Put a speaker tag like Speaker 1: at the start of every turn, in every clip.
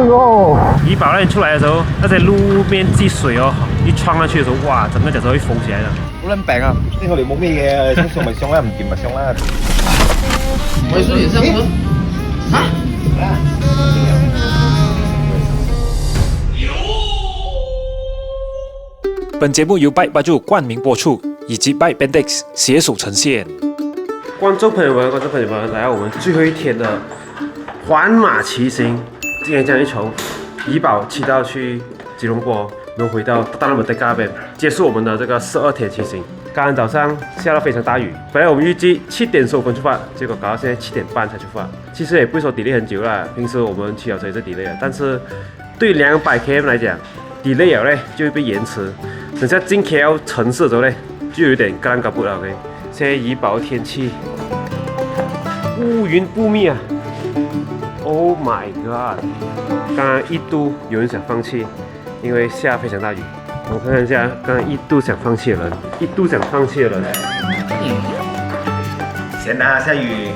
Speaker 1: 哟！怡保那天出来的时候，那些路面积水哦，一撞上去的时候，哇，整个脚都会封起来的。
Speaker 2: 好撚病啊！呢個你冇咩嘅，上咪上啦，唔掂咪上啦。
Speaker 3: 我说你上车啊？
Speaker 4: 本节目由 Bike 巴住冠名播出，以及 Bike Bendex 携手呈现。
Speaker 1: 观众朋友们，来到我们最后一天的环马骑行。今天将一从怡保骑到去吉隆坡，然后回到大南门的那边，结束我们的这个12天骑行。刚刚早上下了非常大雨，本来我们预计7点15分出发，结果搞到现在7点半才出发。其实也不会说 delay 很久啦，平时我们骑脚车也是 delay 的，但是对200 km 来讲 ，delay 了呢就会被延迟。等下进 KL 城市的时候呢，就有点尴尬不了。OK， 现在怡保的天气乌云布密啊 ！Oh my god！ 刚刚一度有人想放弃，因为下非常大雨。我看看一下，刚刚一度想放弃的人，
Speaker 2: 闲啊，下雨。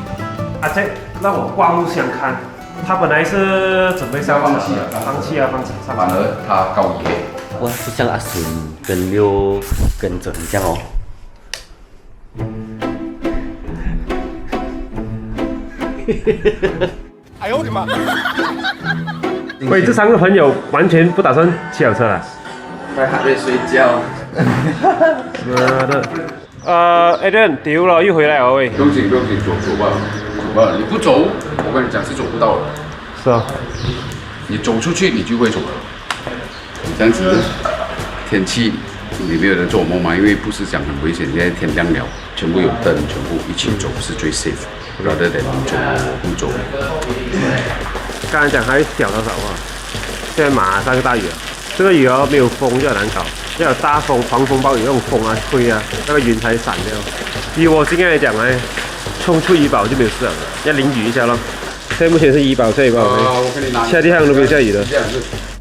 Speaker 1: 阿杰让我刮目相看。他本来是准备放弃，
Speaker 3: 反而他告野。
Speaker 5: 哇，就像阿孙跟六跟着你这样哦。
Speaker 2: 哎呦我的妈！
Speaker 1: 所以这3个朋友完全不打算骑脚车了。
Speaker 3: 在海边睡觉。
Speaker 1: 妈的！Adrian 丢了，又回来了喂。
Speaker 3: 不用紧，走吧，你不走，我跟你讲是走不到的。
Speaker 1: 是啊。
Speaker 3: 你走出去，你就会走了。这样子，天气也没有人做梦嘛，因为不是讲很危险，现在天亮了，全部有灯，全部一起走是最 safe。rather than 不走。
Speaker 1: 刚才讲还小多少啊？现在马上大雨了。这个雨哦，没有风就很难搞，要有大风、狂风暴雨那种风啊、吹啊，那个云才散掉。以我经验来讲呢，冲出怡保就没有事了，要淋雨一下咯。现在目前是怡保，下怡保，其他地方都没有下雨的。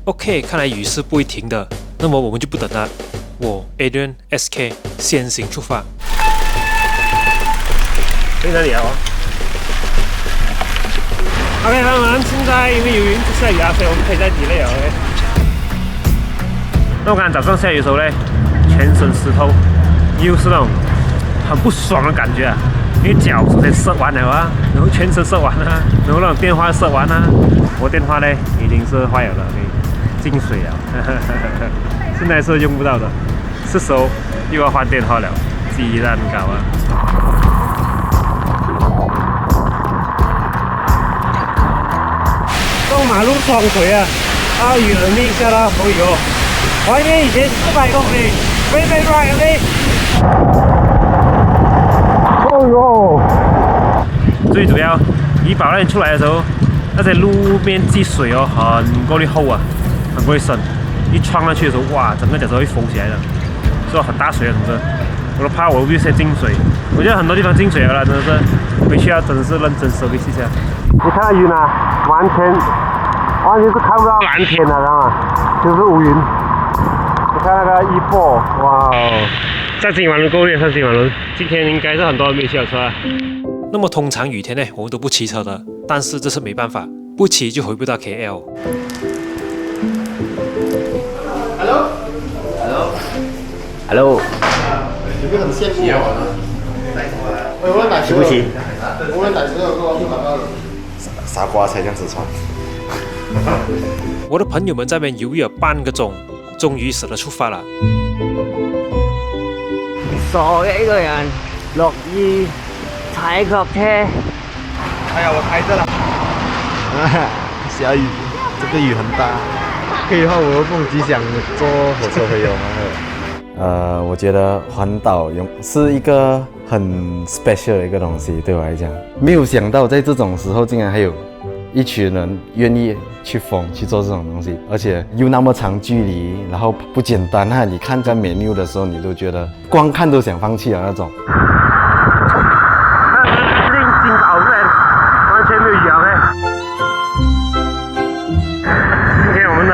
Speaker 4: OK， 看来雨是不会停的，那么我们就不等了。我 Adrian SK 先行出发。
Speaker 1: 去哪里啊？OK， 朋友们，现在因为有云下雨啊，所以我们可以再delay了。OK。那我刚才早上下雨的时候呢，全身湿透，又是那种很不爽的感觉啊，因为脚首先湿完了啊，然后全身湿完啊，然后那种电话湿完啊，我电话呢已经是坏了，OK， 进水了，现在是用不到的，是时候又要换电话了，鸡蛋糕啊。过马路双腿啊！雨很厉害啦，朋友。外面以前400公里，飞飞 right OK。哦哟！最主要，怡保那天出来的时候，那些路面积水哦，很过于厚啊，很过于深。一撞上去的时候，哇，整个脚都会封起来的，所以很大水啊，同志。我都怕我会先进水。我觉得很多地方进水了啦，真的是回去要真的是认真收拾一下。你看到云啊，完全是看不到蓝天的，知道吗？就是乌云。你看那个怡保，哇哦！上金马仑够力，上金马仑。今天应该是很多人没骑车啊。
Speaker 4: 那么通常雨天呢，我们都不骑车的，但是这次没办法，不骑就回不到 KL。
Speaker 5: Hello。
Speaker 3: 有没有很羡慕我？
Speaker 5: 骑不骑？
Speaker 3: 无论哪时候都拿到了。
Speaker 2: 傻瓜才这样子穿。
Speaker 4: 我的朋友们在那边犹豫了半个钟，终于舍得出发了。
Speaker 6: 傻嘅一个人，落雨踩脚车。
Speaker 2: 哎呀，我开着了。下雨，这个雨很大。可以的话，我梦吉想坐火车回游吗？
Speaker 7: 我觉得环岛是一个很 special 的一个东西，对我来讲，没有想到在这种时候竟然还有一群人愿意去疯去做这种东西，而且又那么长距离，然后不简单啊！你看在 menu 的时候，你都觉得光看都想放弃了那种。
Speaker 1: 金宝人完全没有雨啊！今天我们的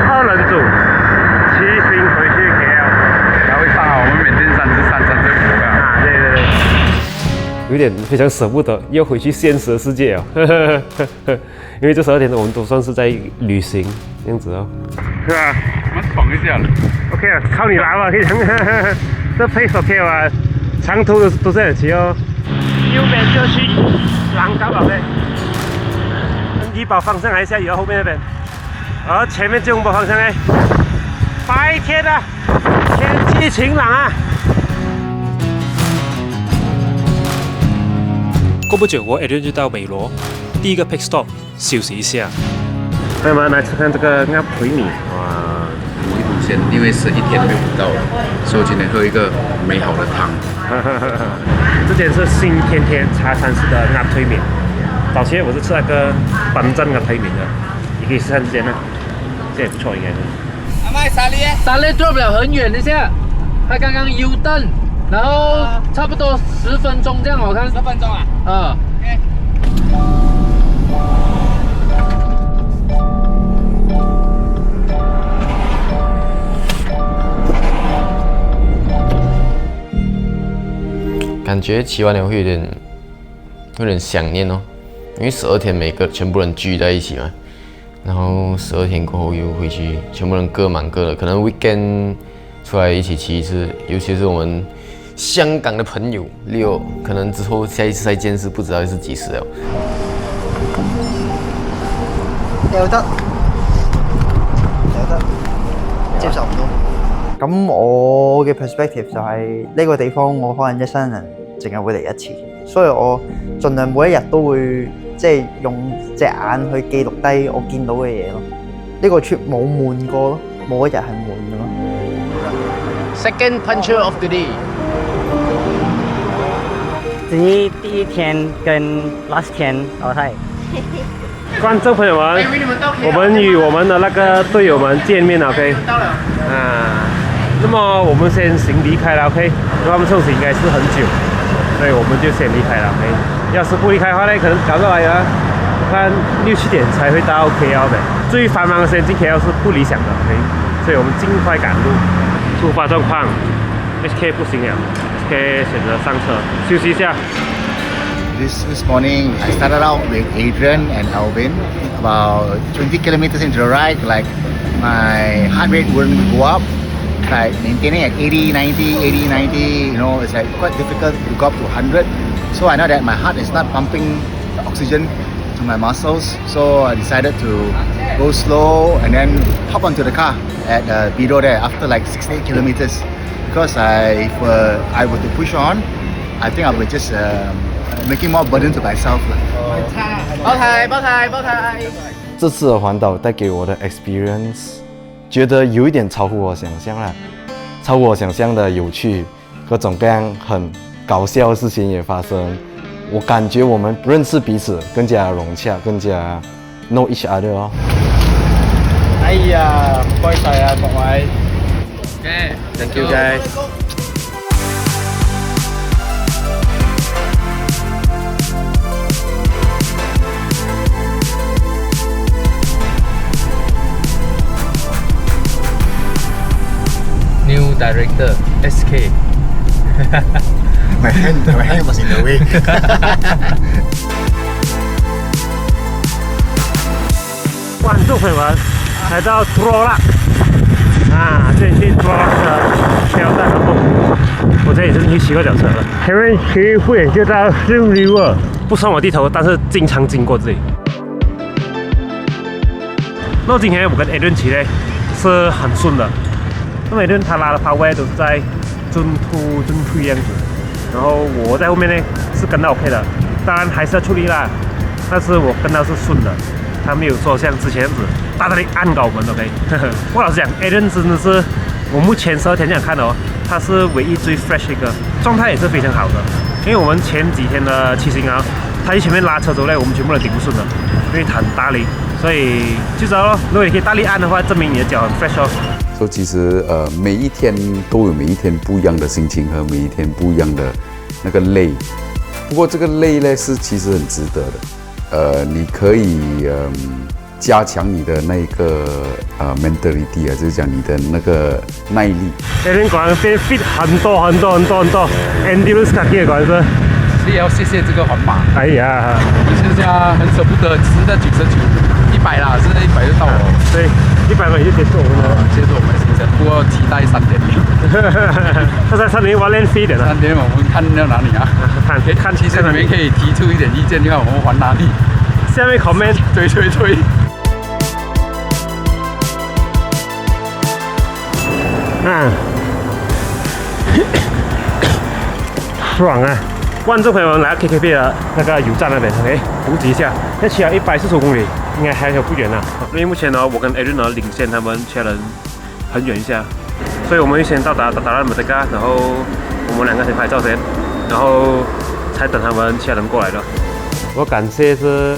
Speaker 1: 2人组骑行回去 KL。
Speaker 3: 还会上啊，我们缅甸山是335个。
Speaker 1: 啊，对。有点非常舍不得，要回去现实的世界哦。因为这12天我们都算是在旅行这样子哦。是吧？
Speaker 3: 我们爽一下了。
Speaker 1: OK 啊，靠你来吧，可以讲。这 pace OK 吧？长途都这样骑哦。右边就去廊高了呗。怡保方向还是下雨啊，后面那边。而前面吉隆坡方向呢，白天啊，天气晴朗啊。
Speaker 4: 过不久，我 Adrian 就到美罗，第一个 pit stop 休息一下。
Speaker 1: 朋友们来吃看这个鸭腿米，哇！
Speaker 3: 补一补先，因为是1天没有补到了，所以我今天喝一个美好的汤。
Speaker 1: 这间是新天天茶餐室的鸭腿米。早前我是吃那个本镇鸭腿米的，你可以试看这间呢，这也不错应该是。
Speaker 8: 阿麦沙利 drop 了很远一下，他刚刚 U turn， 然后差不多10分钟这样，我看。10分钟啊？啊。
Speaker 9: 感觉骑完了会有点想念哦，因为12天全部人聚在一起嘛，然后12天过后又回去，全部人各忙各的，可能 weekend 出来一起骑一次，尤其是我们香港的朋友Leo，可能之后下一次再见是不知道是几时了。
Speaker 10: 有得，接受唔到。咁我嘅 perspective 就係呢個地方，我可能一生人淨係會嚟一次，所以我盡量每一日都會即係用隻眼去記錄低我見到嘅嘢咯。呢個 trip 冇悶過咯，冇一日係悶嘅咯。
Speaker 8: Second puncher of the day。
Speaker 6: 第一天跟 last 天淘汰。
Speaker 1: 观众朋友们，我们与我们的那个队友们见面了 ，OK？ 啊，那么我们先行离开了 ，OK？ 因为他们送行应该是很久，所以我们就先离开了 ，OK？ 要是不离开的话呢，可能搞过来啊，我看6、7点才会到 KL 的。最繁忙的时间进 KL 是不理想的 ，OK？ 所以我们尽快赶路。出发状况 ，HK 不行了 ，HK 选择上车休息一下。
Speaker 11: This morning, I started out with Adrian and Alvin. About 20 kilometers into the ride, like my heart rate wouldn't go up. Like maintaining at 80, 90, 80, 90, you know, it's like quite difficult to go up to 100. So I know that my heart is not pumping the oxygen to my muscles. So I decided to go slow and then hop onto the car at Bido there after like 68 kilometers. Because if I were to push on, I think I would just making more burden to myself
Speaker 8: 包台。
Speaker 7: 这次的环岛带给我的 experience， 觉得有一点超乎我想象啦，超乎我想象的有趣，各种各样很搞笑的事情也发生。我感觉我们认识彼此更加融洽，更加 know each other 哦。
Speaker 8: 哎呀，唔該晒啊各位。
Speaker 1: Thank you guys。New
Speaker 8: director SK。My
Speaker 11: hand was in the way.
Speaker 1: 观众朋友们，来到 Trollak 啊，这里是 Trollak 的车站后，我这里是去骑过脚车了。前面骑不远就到 River， 不算我地头，但是经常经过这里。那今天我跟 Adrian 骑呢是很顺的，那么 Adrian 他拉的趴位都是在中途样子，然后我在后面呢是跟到 OK 的，当然还是要出力啦，但是我跟到是顺的。他没有说像之前这样子大力按搞我们 ，OK？ 我老实讲 ，Adrian 真的是我目前12天这样看的哦，他是唯一最 fresh 一个，状态也是非常好的。因为我们前几天的骑行啊，他去前面拉车走嘞，我们全部都顶不顺的，因为他很大力，所以就知道咯。如果你可以大力按的话，证明你的脚很 fresh 哦。
Speaker 3: 所以其实每一天都有每一天不一样的心情和每一天不一样的那个累，不过这个累呢是其实很值得的。你可以加强你的那个mentality 啊，就是讲你的那个耐力。
Speaker 1: 那天果然变 fit 很多 endurance 卡给果然是
Speaker 3: 是也要谢谢这个环马。
Speaker 1: 哎呀，
Speaker 3: 现在很舍不得，只是在99，100啦，现在100就到了。
Speaker 1: 对，100嘛已经结束我们了，
Speaker 3: 接着我们的行程，不过期待3.0。
Speaker 1: 他在3.0玩练飞点了。
Speaker 3: 3.0我们看到哪里啊？
Speaker 1: 看
Speaker 3: 其实你们可以提出一点意见，看我们玩哪里。
Speaker 1: 下面 comment。
Speaker 3: 对。
Speaker 1: 爽啊！观众朋友们来到 KKP 的那个油站那边 ，OK， 补给一下，要骑了145公里，应该还有不远啊。因为目前呢，我跟 Adrian 呢领先他们其他人很远一下，所以我们会先到达马德加，然后我们2个先拍照先，然后才等他们其他人过来的。我感谢是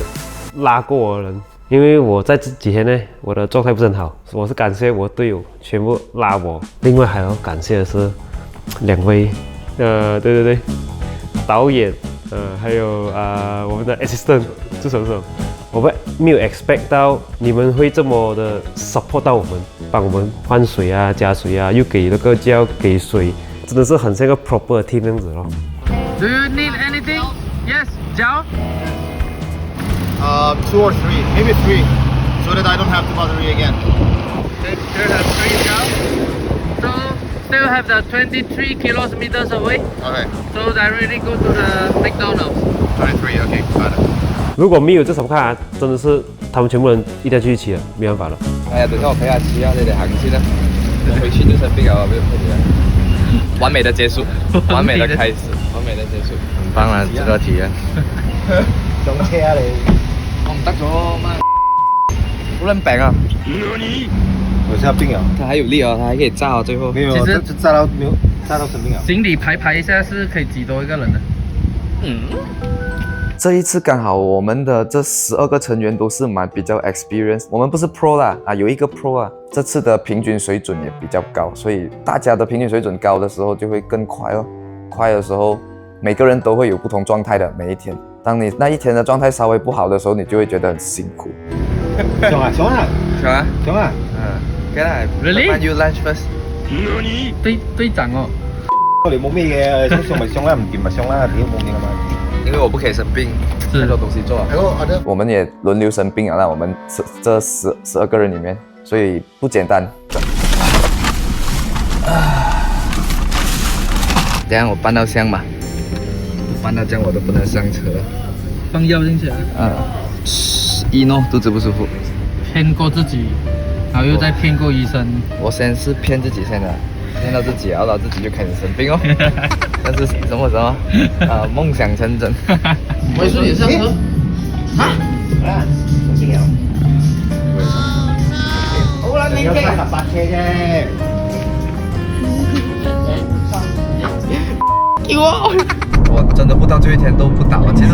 Speaker 1: 拉过我的人，因为我在这几天呢，我的状态不是很好，我是感谢我队友全部拉我。另外还要感谢的是2位，对，导演，还有我们的 assistant 助手，我们没有 expect 到你们会这么的 support 到我们，帮我们换水啊、加水啊，又给那个胶给水，真的是很像一个 proper team 这样子咯。
Speaker 8: Do you need anything? Yes, 胶。
Speaker 11: 2 or 3, maybe 3, so that I don't have to bother you again.
Speaker 8: There have 3 胶. So still have the 23 kilometers away.
Speaker 11: Okay.
Speaker 8: So directly go to the McDonald's.
Speaker 11: 23, okay, got it.
Speaker 1: 如果没有这场看啊，真的是他们全部人一定要继续骑了，没办法了。
Speaker 9: 哎呀，等下我陪下骑啊，你哋行先啦。我回去就生病了，不用陪你了。完美的结束，完美的开始，完美的结束，很棒啊，这个体验。
Speaker 11: 上車啊你！
Speaker 9: 我唔得咗，媽，好撚病啊！
Speaker 11: 我是要病啊！
Speaker 9: 他还有力哦，他还可以炸哦，最后。
Speaker 11: 没有，
Speaker 8: 其实
Speaker 11: 这炸到没有炸到生病啊！
Speaker 8: 行李排一下是可以挤多一个人的。
Speaker 7: 这一次刚好我们的这12个成员都是比较 experience， 我们不是 pro 啦有一个 pro 啊，这次的平均水准也比较高，所以大家的平均水准高的时候就会更快哦。快的时候，每个人都会有不同状态的每一天。当你那一天的状态稍微不好的时候，你就会觉得很辛苦。
Speaker 11: 上啊！Okay
Speaker 9: 啦
Speaker 8: Really?
Speaker 9: You lunch first.
Speaker 8: 队长哦。
Speaker 11: 你冇咩嘅，上咪上啦，唔掂咪上啦，屌冇嘢噶嘛。
Speaker 9: 因为我不可以生病，太多东西做。
Speaker 7: 我们也轮流生病了，那我们这12个人里面，所以不简单。
Speaker 9: 等下我搬到箱吧，不搬到这样我都不能上车。
Speaker 8: 放药进去。
Speaker 9: 肚子不舒服。
Speaker 8: 骗过自己，然后又再骗过医生。
Speaker 9: 我先是骗自己先的，骗到自己，然后自己就开始生病哦。但是什么梦想成真。
Speaker 8: 我说你上车。
Speaker 11: 好啦，你有18車啫。
Speaker 9: 我真的不到最后一天都不倒，其实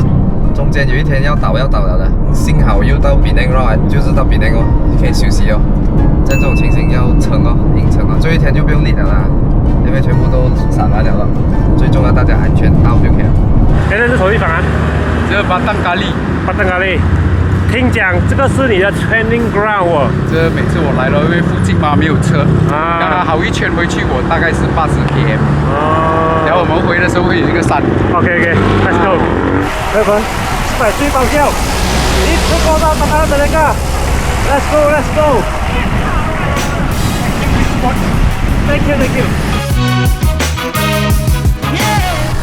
Speaker 9: 中间有一天要倒了的，幸好又到比内罗，就是到比内罗可以休息哦。在这种情形要撑哦，硬撑哦，最后一天就不用练了啦，因为全部都散完了。最重要大家安全到就可以了。
Speaker 1: 现在是什么地方啊？
Speaker 3: 这个巴丹咖喱，
Speaker 1: 听讲这个是你的 training ground 哦。
Speaker 3: 这每次我来了，因为附近嘛没有车，刚刚好一圈回去，我大概是80 km。然后我们回的时候会有一个山。
Speaker 1: OK，let's go。朋友们，100追爆笑，一次过到巴达那个 ，let's go。Thank you。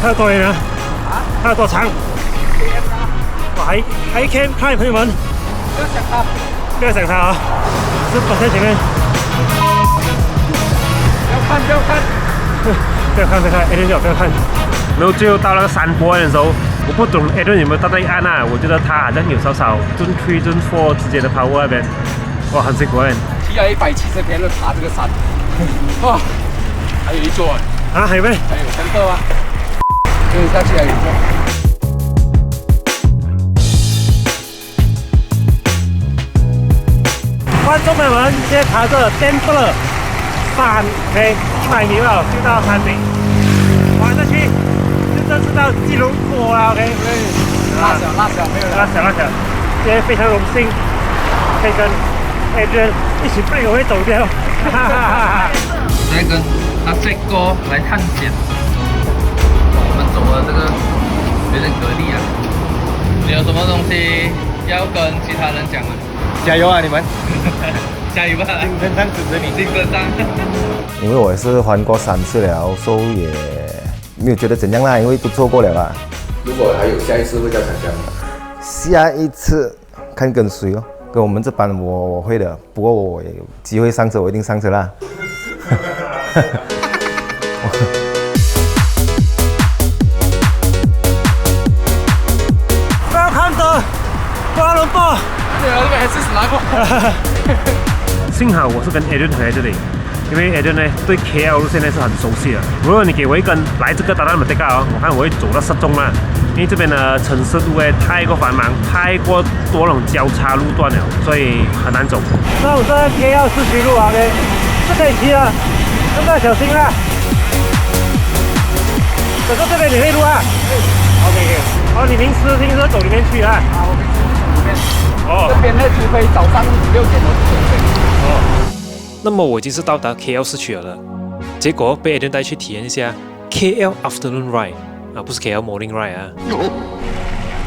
Speaker 1: 还有多远呢？还有多长？还 can 看朋友们，不要想他啊，是跑在前面。不要看，不要看 ，Adrian 不要看。然后最后到那个山坡的时候，我不懂 Adrian 有没有到那一岸啊？我觉得他好像有少少Zone 3、Zone 4之间的power那边，哇，很辛苦哎。
Speaker 3: 骑了170天爬这个山，哇，还有一座
Speaker 1: 啊，还有没？
Speaker 3: 还有3座啊，就是下去还有一座。
Speaker 1: 观众朋友们，现在爬着Temple山，OK，100米了，就到山顶，滑下去，就正式到吉隆坡了，OK。
Speaker 3: 拉小没有
Speaker 1: 拉小，今天非常荣幸可以跟 Adrian 一起背我会走掉，
Speaker 8: 来跟阿帅哥来探险。我们走了这个有点隔离啊。你有什么东西要跟其他人讲吗？
Speaker 2: 加油啊，你们！
Speaker 8: 加油吧！
Speaker 2: 精神上支持你，
Speaker 8: 精神上。
Speaker 12: 因为我也是还过3次了，所以也没有觉得怎样啦，因为都做过了啦。
Speaker 3: 如果还有下一次会再参加吗？
Speaker 12: 下一次看跟谁哦，跟我们这班我会的，不过我有机会上车，我一定上车啦。
Speaker 1: 不要看的，巴拉伦巴。
Speaker 8: 对啊，这边还是拿过。
Speaker 1: 幸好我是跟 Adrian 回来这里，因为 Adrian 呢对 KL 路线呢是很熟悉的。如果你给我一根来这个达拉姆德嘎哦，我看我会走到失踪啦。因为这边的城市路呢太过繁忙，太过多那种交叉路段了，所以很难走。那我在 KL 市区路啊 ，OK， 是可以骑的，真的小心啊！走到这边你会路啊 ？OK， 哦，你平时走里面去啊？啊，我平时里面。哦，
Speaker 8: 这边呢，除非早上6点我就走。
Speaker 4: 那么我已经是到达 KL 市区了，结果被 Adrian 带去体验一下 KL Afternoon Ride 啊，不是 KL Morning Ride 啊。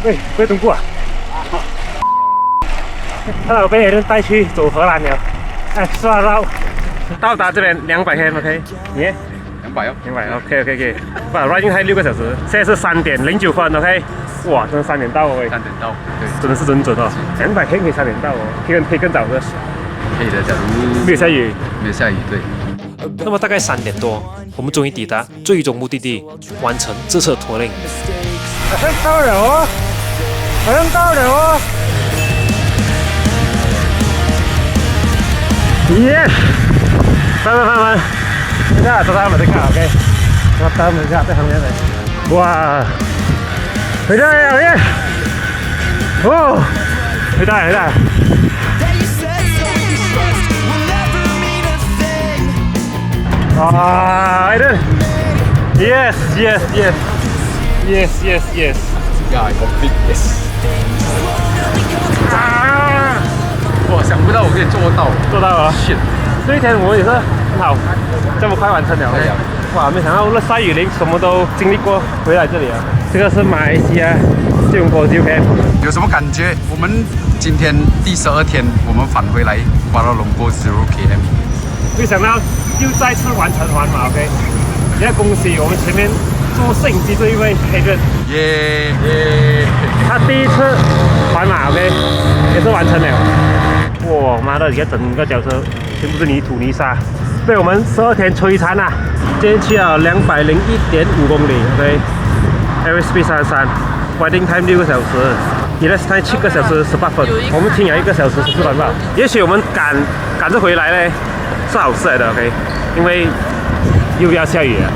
Speaker 1: 喂，不要动步啊！看到我被 Adrian 带去走荷兰了，哎，刷到到达这边200 km OK， 你
Speaker 3: 200哦
Speaker 1: ，200 OK， 哇 ，riding time 6个小时，现在是3点09分 OK， 哇，真的3点到哦，喂，3
Speaker 3: 点到，对，
Speaker 1: 真的是真准哦，200 km 可以3点到哦，可以更早的，
Speaker 3: 可以的，假如
Speaker 1: 没有下雨，
Speaker 3: 没有下雨，对。
Speaker 4: 那么大概3点多，我们终于抵达最终目的地，完成这次的驼铃。
Speaker 1: 好像到了哦，好像到了哦。耶！慢，等下找他们再看 ，OK。我等他们一下，在旁边来。哇！回来了耶！哦，回来。啊 ，Adrian，yes.
Speaker 3: Yeah, I complete yes.
Speaker 1: 啊！
Speaker 3: 我想不到我可以做到
Speaker 1: 了。
Speaker 3: shit，
Speaker 1: 这一天我们也是很好，这么快完成了。哇，没想到热晒雨淋什么都经历过，回来这里啊。这个是马来西亚吉隆坡 GP，
Speaker 3: 有什么感觉？我们今天第12天，我们返回来瓜拉隆坡 0km。
Speaker 1: 没想到又再次完成环马 ，OK。也要恭喜我们前面做摄影机这一位 Adrian，
Speaker 3: 耶！
Speaker 1: 他第一次环马 OK， 也是完成了。哇妈的，你看整个脚车全部是泥土泥沙，被我们12天摧残啊！今天去了201.5公里 ，OK。Average speed 33 ，riding time 6个小时 ，elapsed time 7个小时18分，我们停了1个小时14分吧。也许我们赶着回来呢，是好事来的 ，OK， 因为又要下雨了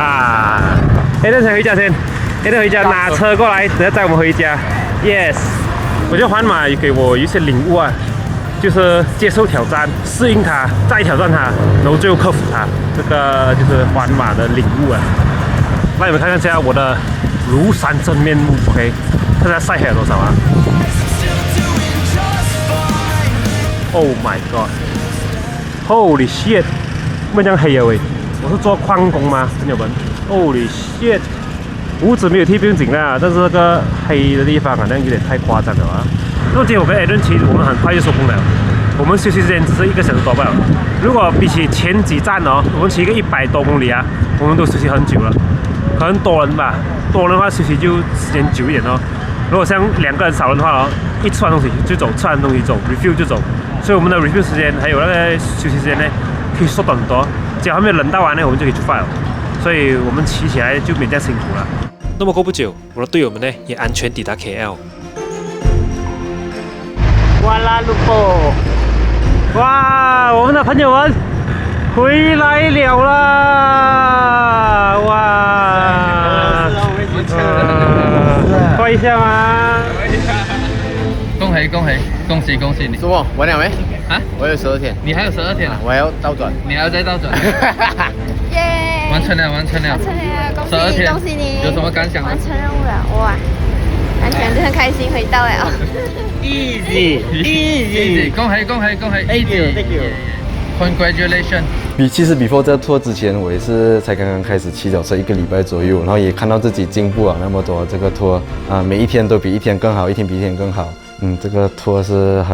Speaker 1: 啊。Adrian 先回家先，Adrian 回家拿车过来，等下载我们回家。Yes， 我觉得环马也给我一些领悟啊，就是接受挑战，适应它，再挑战它，然后最后克服它，这个就是环马的领悟啊。那你们看看现在我的庐山真面目 ，OK， 看下晒黑了多少啊 ？Oh my god！Holy shit！ 怎么这样黑啊喂？我是做矿工吗，朋友们 ？Holy shit！ 胡子没有剃不用紧啦，但是那个黑的地方好像有点太夸张了啊。那么今天我跟 Adrian 骑，我们很快就收工了。我们休息时间只是1个小时多罢了。如果比起前几站哦，我们骑一个100多公里啊，我们都休息很久了。可能多人吧，多人的话休息就时间久一点哦。如果像2个人少人的话哦，一吃完东西就走，吃完东西走 ，review 就走。所以我们的 review 时间还有那个休息时间呢，可以缩短很多。只要还没有人到完呢，我们就可以出发了。所以我们骑起来就没这样辛苦了。
Speaker 4: 那么过不久，我的队友们呢也安全抵达 KL。
Speaker 1: 瓜拉鲁波，哇，我们的朋友们回来了啦！哇，快一下吗？
Speaker 8: 恭喜你！
Speaker 9: 什么？完了没？
Speaker 8: 啊？
Speaker 9: 我有12天。
Speaker 8: 你还有12天啊？
Speaker 9: 我还要倒转。
Speaker 8: 你还要再倒转？
Speaker 13: 耶！
Speaker 8: 完成了！
Speaker 13: 恭喜恭喜你！
Speaker 8: 有什么感想？
Speaker 13: 完成任务了，哇！完全是很开心，回到了。
Speaker 8: Easy，恭喜！Thank you。Congratulations！
Speaker 7: 其实 before 这个 tour 之前，我也是才刚刚开始骑脚车1个礼拜左右，然后也看到自己进步了那么多。这个 tour 每一天都比一天更好，一天比一天更好。这个 tour 是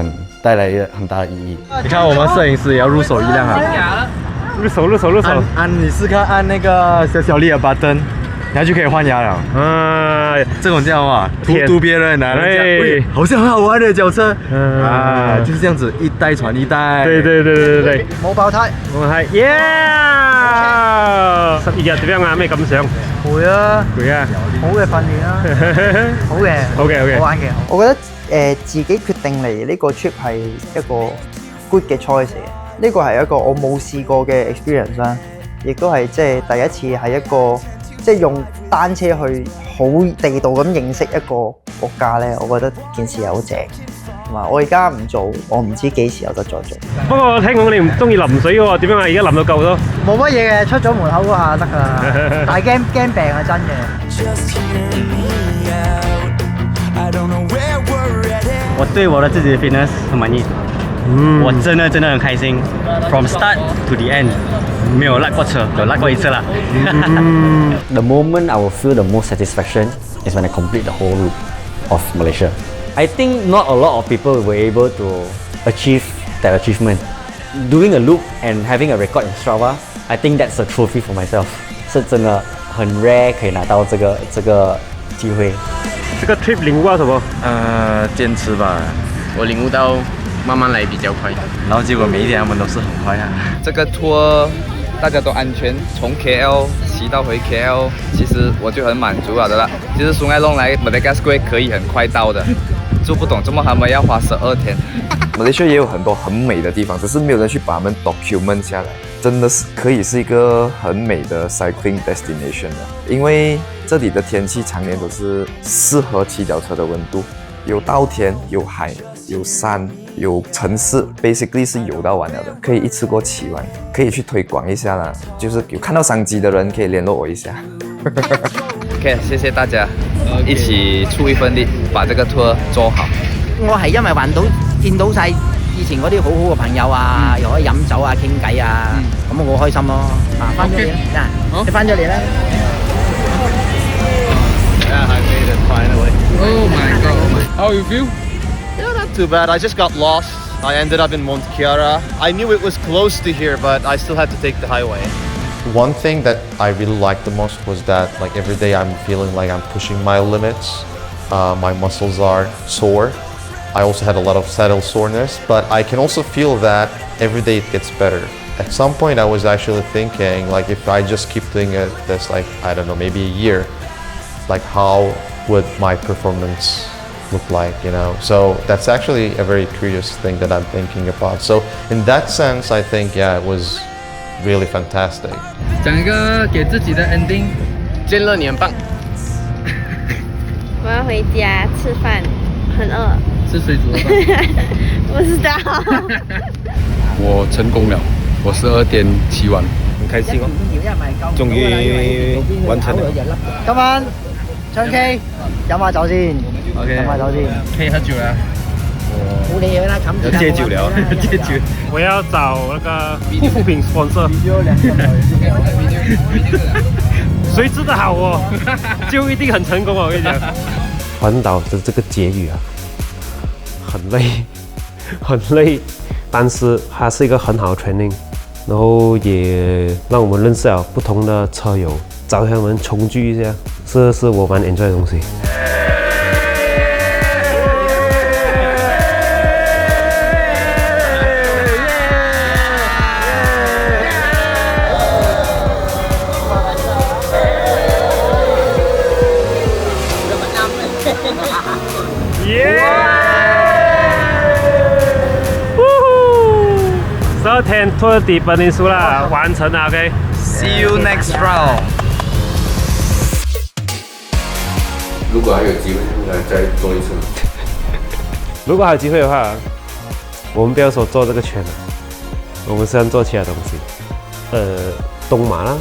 Speaker 7: 带来很大的意义。你看，我们摄影师也要入手一辆啊！入手！你试看按那个小力的 button。然后就可以换牙了。这种叫嘛，荼别人啊，好像很好玩的脚车。就是这样子，一代传一代。對。
Speaker 10: 冇爆胎。
Speaker 1: 耶！12日點樣啊？咩感想？
Speaker 10: 攰啊！好嘅訓練啦，好嘅，好玩嘅。我覺得自己決定嚟呢個 trip 係一個 good 嘅 choice 嚟嘅。呢個係一個我冇試過嘅 experience 啦，亦都係即係第一次係一個。即係用單車去好地道咁認識一個國家咧，我覺得件事係好正。同埋我而家唔做，我唔知幾時有得再做。
Speaker 1: 不過我聽講你唔中意淋水喎，點樣啊？而家淋到夠咯。
Speaker 10: 冇乜嘢嘅，出咗門口嗰下得㗎啦。但係驚病係真嘅。
Speaker 14: 我對我的自己的 fitness 很滿意。我真的很開心 ，from start to the end， 沒有落過車，有落過一次啦。
Speaker 5: The moment I will feel the most satisfaction is when I complete the whole route of Malaysia. I think not a lot of people were able to achieve that achievement. Doing a loop and having a record in Strava, I think that's a trophy for myself. 是真的很 rare 可以拿到这个机会。
Speaker 1: 这个 trip 领悟到什么？
Speaker 7: 坚持吧。
Speaker 9: 我领悟到慢慢来比较快，
Speaker 7: 然后结果每一天他们都是很快啊。
Speaker 15: 这个 tour 大家都安全，从 KL 骑到回 KL， 其实我就很满足了的啦。其实松爱弄来 Madagascar 可以很快到的，就不懂怎么他们要花12天。
Speaker 16: 马来西亚也有很多很美的地方，只是没有人去把它们 document 下来。真的是可以是一个很美的 cycling destination 的，因为这里的天气常年都是适合骑脚车的温度，有稻田，有海，有山，有城市 ，basically 是游到完了的，可以一次过骑完，可以去推广一下啦。就是有看到商機的人可以聯絡我一下。
Speaker 15: OK， 謝謝大家，一起出一份力，把這個 tour 做好。
Speaker 6: 我係因為環島見到晒以前嗰啲好好嘅朋友啊，又可以飲酒啊、傾偈啊，咁我好開心咯。翻咗嚟啦，你翻咗嚟啦。
Speaker 2: Yeah, I made it finally.
Speaker 8: Oh my god. How you feel?
Speaker 2: Yeah, not too bad. I just got lost. I ended up in Monte Chiara. I knew it was close to here, but I still had to take the highway.
Speaker 17: One thing that I really liked the most was that like every day I'm feeling like I'm pushing my limits. My muscles are sore. I also had a lot of saddle soreness, but I can also feel that every day it gets better. At some point I was actually thinking like if I just keep doing it this like, I don't know, maybe a year, like how would my performance look like, you know? So that's actually a very curious thing that I'm thinking about. So in that sense, I think, yeah, it was really fantastic.
Speaker 8: 讲一个给自己的 ending，
Speaker 9: 见了你很棒。
Speaker 13: 我要回家吃饭，很饿。
Speaker 8: 吃水煮的饭。
Speaker 13: 不知道。
Speaker 3: 我成功了，我12天骑完，
Speaker 1: 很開心哦，終於完成了。
Speaker 10: 今晚唱 K， 飲下酒先。OK， 飲下酒先。
Speaker 8: 可以喝酒了。
Speaker 10: 冇理啦，冚住。
Speaker 1: 戒酒了，戒酒。我要找那個護膚品 sponsor。誰治得好哦，就一定很成功哦！我跟你講。環島的這個結語啊，很累，很累，但是它是一個很好的 training， 然後也讓我們認識了不同的車友，找他們重聚一下，這是我蠻 enjoy 的東西。12天 Tour de Peninsula 完成了 ，OK。See
Speaker 15: you next round。
Speaker 3: 如果还有机会，再做一次。
Speaker 1: 如果还有机会的话，我们不要说做这个圈了，我们是要做其他东西，东马啦。